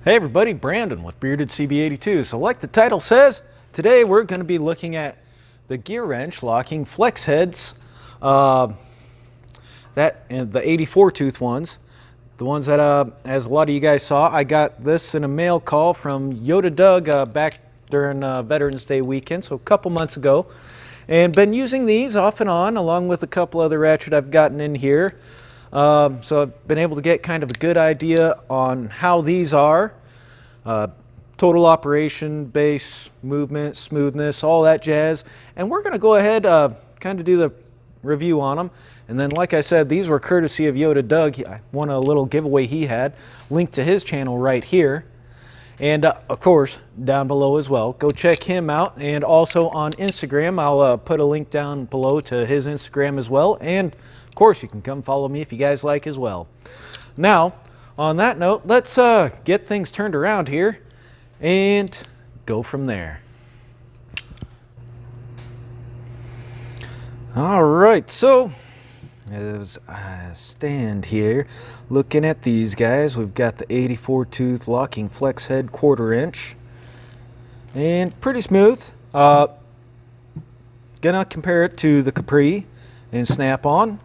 Hey everybody, Brandon with Bearded CB82. So like the title says, today we're going to be looking at the GearWrench locking flex heads, and the 84 tooth ones. The ones that, as a lot of you guys saw, I got this in a mail call from Yoda Doug back during Veterans Day weekend, so a couple months ago. And been using these off and on, along with a couple other ratchet I've gotten in here. So I've been able to get kind of a good idea on how these are. Total operation, base, movement, smoothness, all that jazz. And we're going to go ahead kind of do the review on them. And then like I said, these were courtesy of Yoda Doug. I won a little giveaway he had. Link to his channel right here. And of course, down below as well. Go check him out. And also on Instagram, I'll put a link down below to his Instagram as well. And of course, you can come follow me if you guys like as well. Now, on that note, let's get things turned around here and go from there. All right, so as I stand here looking at these guys, we've got the 84 tooth locking flex head 1/4 inch and pretty smooth. Gonna compare it to the Capri and Snap-on,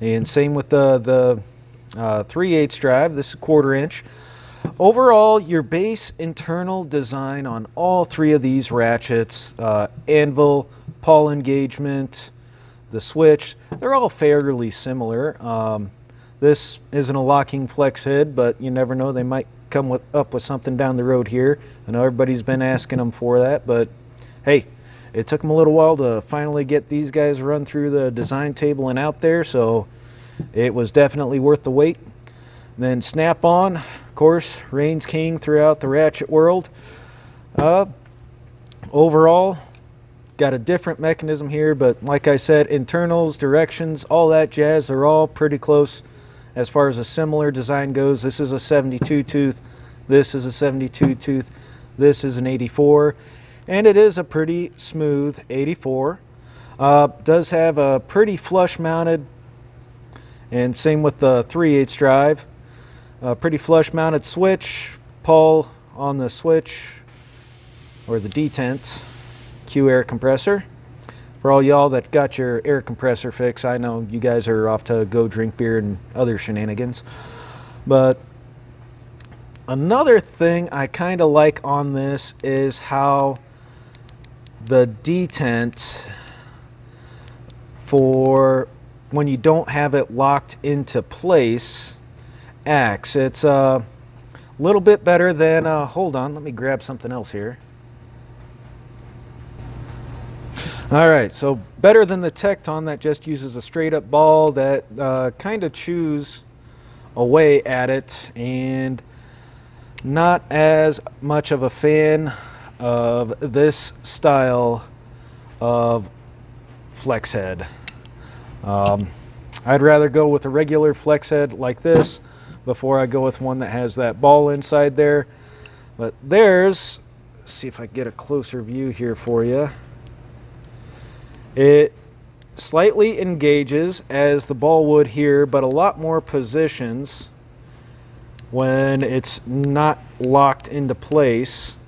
and same with the 3/8 drive. This is 1/4 inch. Overall, your base internal design on all three of these ratchets, anvil, pawl engagement, the switch, they're all fairly similar. This isn't a locking flex head, but you never know, they might come up with something down the road here. I know everybody's been asking them for that, but hey, it took them a little while to finally get these guys run through the design table and out there, so it was definitely worth the wait. Then Snap-on, of course, reigns king throughout the ratchet world. Overall, got a different mechanism here, but like I said, internals, directions, all that jazz are all pretty close as far as a similar design goes. This is a 72 tooth, this is a 72 tooth, this is an 84, and it is a pretty smooth 84. Does have a pretty flush mounted, and same with the 3/8 drive. Pretty flush mounted switch, pawl on the switch, or the detent, Q air compressor. For all y'all that got your air compressor fix, I know you guys are off to go drink beer and other shenanigans. But another thing I kind of like on this is how the detent, for when you don't have it locked into place, acts. It's a little bit better than, hold on, let me grab something else here. All right, so better than the Tecton that just uses a straight up ball that kind of chews away at it, and not as much of a fan of this style of flex head. I'd rather go with a regular flex head like this before I go with one that has that ball inside there. But there's, let's see if I get a closer view here for you. It slightly engages as the ball would here, but a lot more positions when it's not locked into place.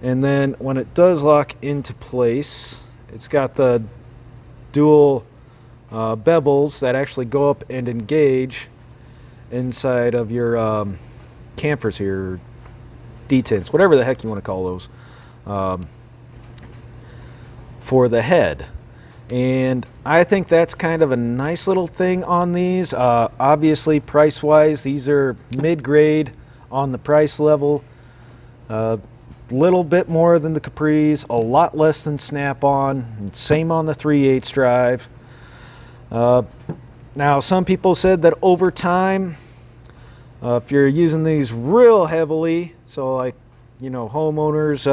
And then when it does lock into place, it's got the dual bevels that actually go up and engage inside of your camphors here, detents, whatever the heck you want to call those, for the head. And I think that's kind of a nice little thing on these. Obviously, price wise, these are mid-grade on the price level. Little bit more than the Capris, a lot less than Snap-on, same on the 3/8 drive. Now, some people said that over time, if you're using these real heavily, so like, you know, homeowners,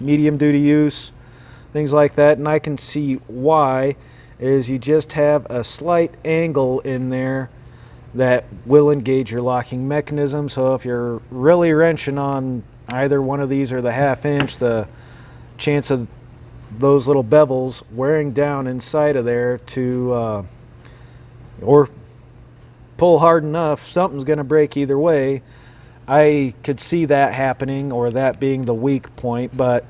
medium duty use, things like that, and I can see why, is you just have a slight angle in there that will engage your locking mechanism. So if you're really wrenching on either one of these or the 1/2 inch, the chance of those little bevels wearing down inside of there to or pull hard enough, something's going to break either way. I could see that happening, or that being the weak point, but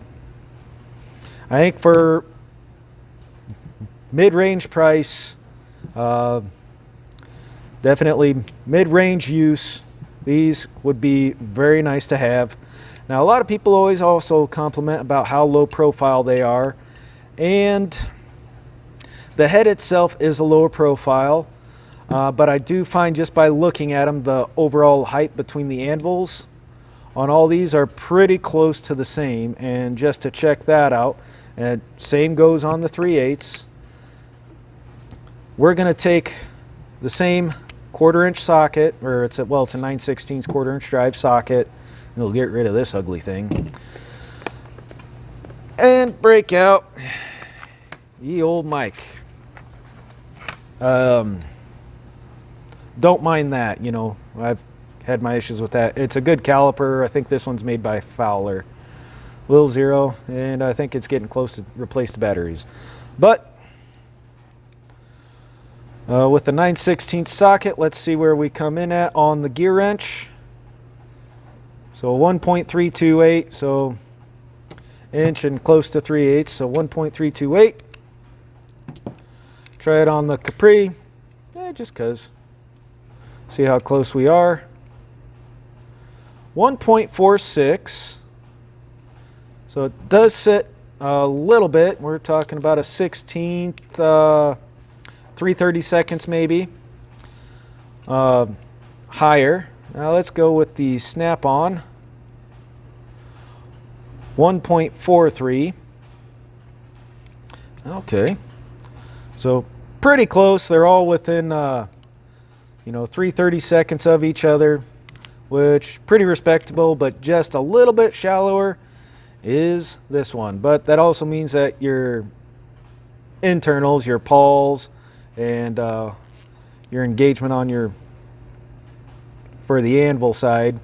I think for mid-range price, definitely mid-range use, these would be very nice to have. Now, a lot of people always also compliment about how low profile they are, and the head itself is a lower profile, but I do find just by looking at them, the overall height between the anvils on all these are pretty close to the same. And just to check that out, and same goes on the 3/8. We're going to take the same 1/4 inch socket, or it's a 9/16 1/4 inch drive socket. It'll get rid of this ugly thing. And break out the old mic. Don't mind that, you know, I've had my issues with that. It's a good caliper. I think this one's made by Fowler. Little zero, and I think it's getting close to replace the batteries. But with the 9/16 socket, let's see where we come in at on the GearWrench. So 1.328, so inch and close to 3/8, so 1.328. Try it on the Capri, just cause. See how close we are. 1.46. So it does sit a little bit. We're talking about a 1/16, 3/32 maybe. Higher. Now let's go with the snap-on. 1.43. Okay. So pretty close. They're all within, 3/32 of each other, which pretty respectable, but just a little bit shallower is this one. But that also means that your internals, your pawls, and your engagement on for the anvil side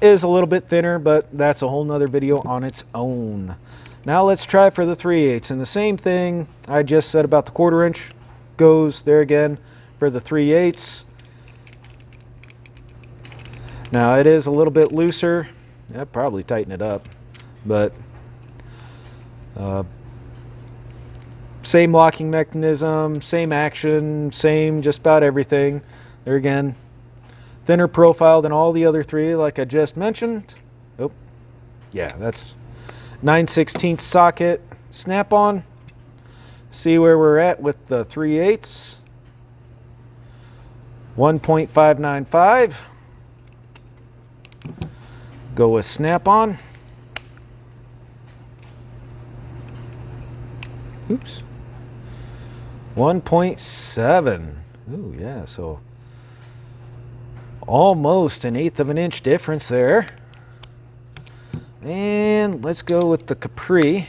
is a little bit thinner, but that's a whole nother video on its own. Now let's try for the 3/8, and the same thing I just said about the 1/4 inch goes there again for the 3/8. Now it is a little bit looser. I'd probably tighten it up, but same locking mechanism, same action, same just about everything. There again, thinner profile than all the other three, like I just mentioned. Oh, yeah, that's 9/16 socket snap-on. See where we're at with the 3/8. 1.595. Go with snap-on. Oops. 1.7. Ooh, yeah, so almost an 1/8 of an inch difference there. And let's go with the Capri.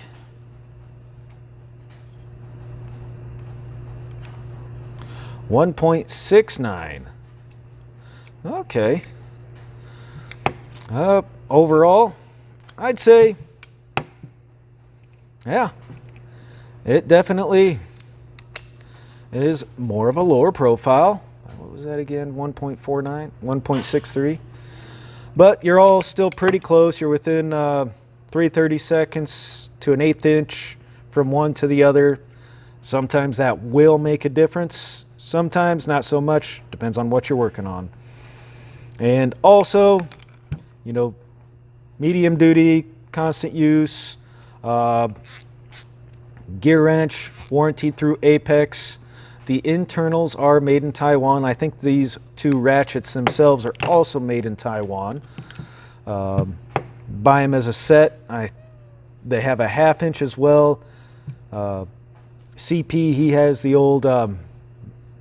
.69. Okay. Overall, I'd say, yeah, it definitely is more of a lower profile. What was that again? 1.49, 1.63. But you're all still pretty close. You're within 3/32 to an 1/8 inch from one to the other. Sometimes that will make a difference. Sometimes not so much. Depends on what you're working on. And also, medium duty, constant use, GearWrench, warranted through Apex. The internals are made in Taiwan. I think these two ratchets themselves are also made in Taiwan. Buy them as a set. They have a 1/2 inch as well. CP, he has the old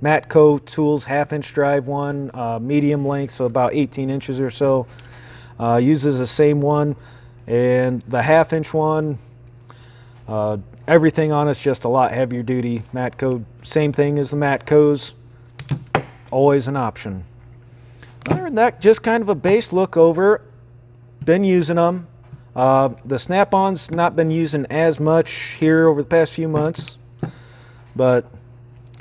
Matco Tools 1/2 inch drive one, medium length, so about 18 inches or so. Uses the same one, and the 1/2 inch one, everything on it's just a lot heavier duty. Matco, same thing as the Matcos, always an option. Other than that, just kind of a base look over. Been using them. The snap-ons not been using as much here over the past few months, but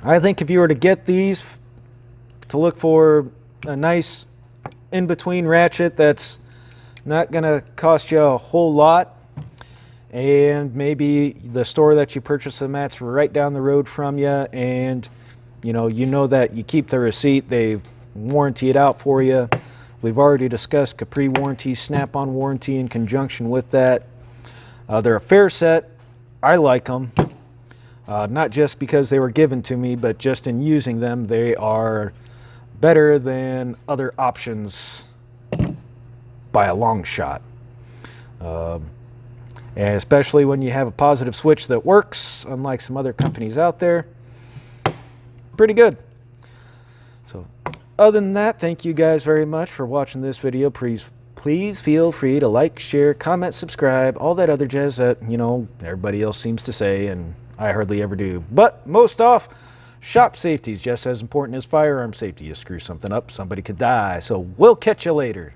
I think if you were to get these to look for a nice in between ratchet that's not going to cost you a whole lot, and maybe the store that you purchase them at's right down the road from you, and you know that you keep the receipt, they warranty it out for you. We've already discussed Capri warranty, snap-on warranty in conjunction with that. They're a fair set. I like them, not just because they were given to me, but just in using them, they are better than other options by a long shot. And especially when you have a positive switch that works, unlike some other companies out there. Pretty good. So other than that, thank you guys very much for watching this video. Please feel free to like, share, comment, subscribe, all that other jazz that, everybody else seems to say and I hardly ever do. But most off, shop safety is just as important as firearm safety. You screw something up, somebody could die. So we'll catch you later.